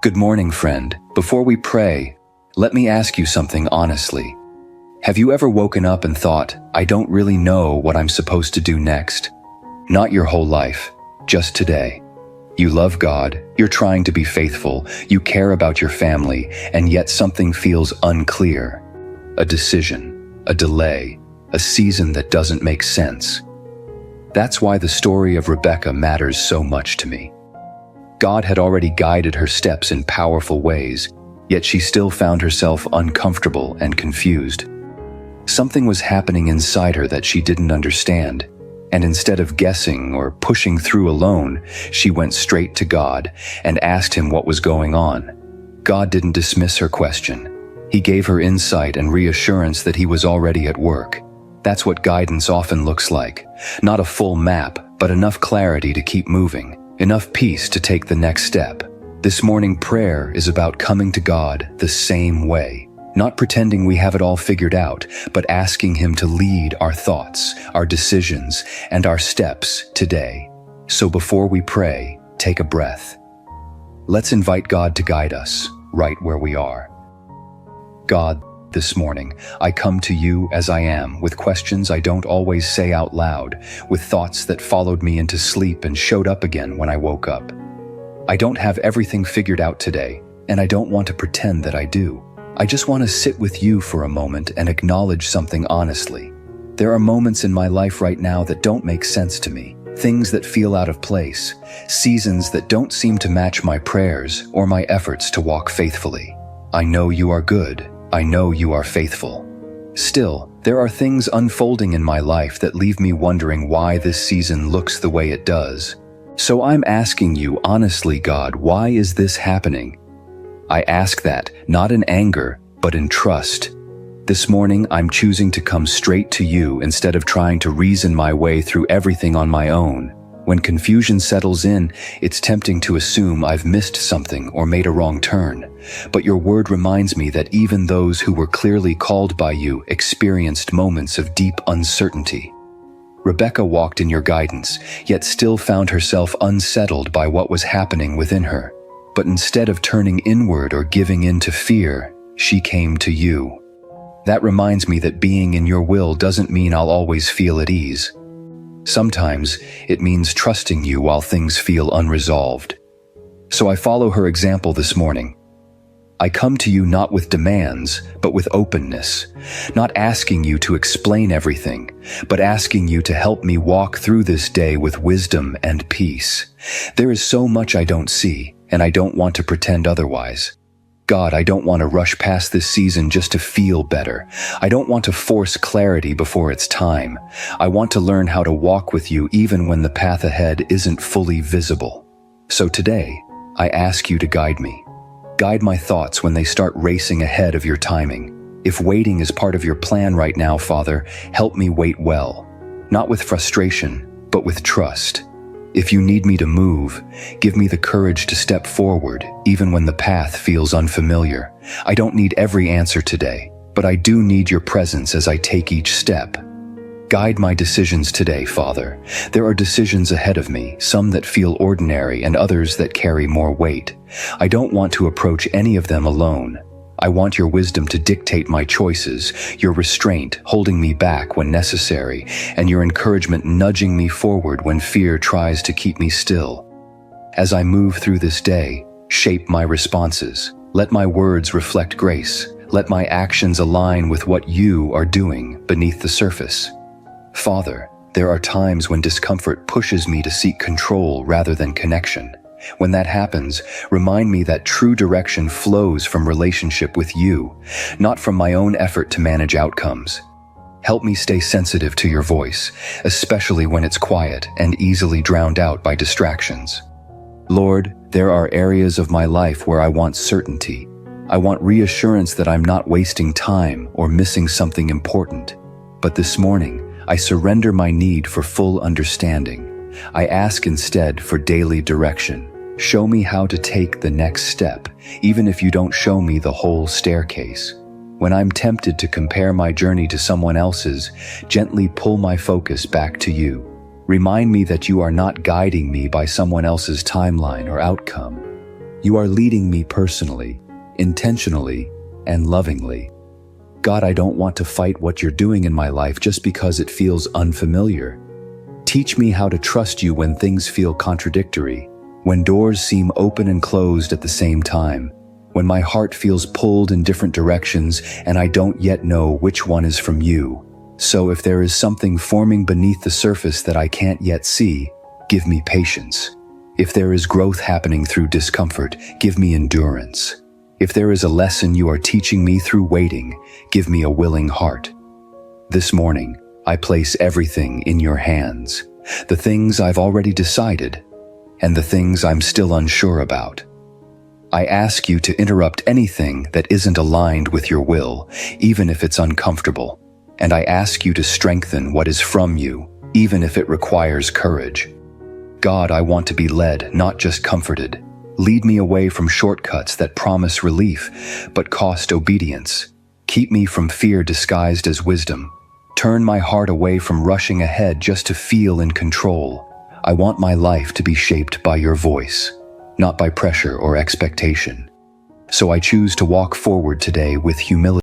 Good morning, friend. Before we pray, let me ask you something honestly. Have you ever woken up and thought, I don't really know what I'm supposed to do next? Not your whole life, just today. You love God, you're trying to be faithful, you care about your family, and yet something feels unclear. A decision, a delay, a season that doesn't make sense. That's why the story of Rebecca matters so much to me. God had already guided her steps in powerful ways, yet she still found herself uncomfortable and confused. Something was happening inside her that she didn't understand, and instead of guessing or pushing through alone, she went straight to God and asked Him what was going on. God didn't dismiss her question. He gave her insight and reassurance that He was already at work. That's what guidance often looks like. Not a full map, but enough clarity to keep moving. Enough peace to take the next step. This morning prayer is about coming to God the same way. Not pretending we have it all figured out, but asking Him to lead our thoughts, our decisions, and our steps today. So before we pray, take a breath. Let's invite God to guide us right where we are. God, this morning, I come to you as I am, with questions I don't always say out loud, with thoughts that followed me into sleep and showed up again when I woke up. I don't have everything figured out today, and I don't want to pretend that I do. I just want to sit with you for a moment and acknowledge something honestly. There are moments in my life right now that don't make sense to me, things that feel out of place, seasons that don't seem to match my prayers or my efforts to walk faithfully. I know you are good. I know you are faithful. Still, there are things unfolding in my life that leave me wondering why this season looks the way it does. So I'm asking you honestly, God, why is this happening? I ask that, not in anger, but in trust. This morning, I'm choosing to come straight to you instead of trying to reason my way through everything on my own. When confusion settles in, it's tempting to assume I've missed something or made a wrong turn. But your word reminds me that even those who were clearly called by you experienced moments of deep uncertainty. Rebecca walked in your guidance, yet still found herself unsettled by what was happening within her. But instead of turning inward or giving in to fear, she came to you. That reminds me that being in your will doesn't mean I'll always feel at ease. Sometimes it means trusting you while things feel unresolved. So I follow her example this morning. I come to you not with demands, but with openness, not asking you to explain everything, but asking you to help me walk through this day with wisdom and peace. There is so much I don't see, and I don't want to pretend otherwise. God, I don't want to rush past this season just to feel better. I don't want to force clarity before it's time. I want to learn how to walk with you even when the path ahead isn't fully visible. So today, I ask you to guide me. Guide my thoughts when they start racing ahead of your timing. If waiting is part of your plan right now, Father, help me wait well. Not with frustration, but with trust. If you need me to move, give me the courage to step forward, even when the path feels unfamiliar. I don't need every answer today, but I do need your presence as I take each step. Guide my decisions today, Father. There are decisions ahead of me, some that feel ordinary and others that carry more weight. I don't want to approach any of them alone. I want your wisdom to dictate my choices, your restraint holding me back when necessary, and your encouragement nudging me forward when fear tries to keep me still. As I move through this day, shape my responses. Let my words reflect grace. Let my actions align with what you are doing beneath the surface. Father, there are times when discomfort pushes me to seek control rather than connection. When that happens, remind me that true direction flows from relationship with you, not from my own effort to manage outcomes. Help me stay sensitive to your voice, especially when it's quiet and easily drowned out by distractions. Lord, there are areas of my life where I want certainty. I want reassurance that I'm not wasting time or missing something important. But this morning, I surrender my need for full understanding. I ask instead for daily direction. Show me how to take the next step, even if you don't show me the whole staircase. When I'm tempted to compare my journey to someone else's, gently pull my focus back to you. Remind me that you are not guiding me by someone else's timeline or outcome. You are leading me personally, intentionally, and lovingly. God, I don't want to fight what you're doing in my life just because it feels unfamiliar. Teach me how to trust you when things feel contradictory, when doors seem open and closed at the same time, when my heart feels pulled in different directions and I don't yet know which one is from you. So if there is something forming beneath the surface that I can't yet see, give me patience. If there is growth happening through discomfort, give me endurance. If there is a lesson you are teaching me through waiting, give me a willing heart. This morning, I place everything in your hands, the things I've already decided, and the things I'm still unsure about. I ask you to interrupt anything that isn't aligned with your will, even if it's uncomfortable, and I ask you to strengthen what is from you, even if it requires courage. God, I want to be led, not just comforted. Lead me away from shortcuts that promise relief, but cost obedience. Keep me from fear disguised as wisdom. Turn my heart away from rushing ahead just to feel in control. I want my life to be shaped by your voice, not by pressure or expectation. So I choose to walk forward today with humility.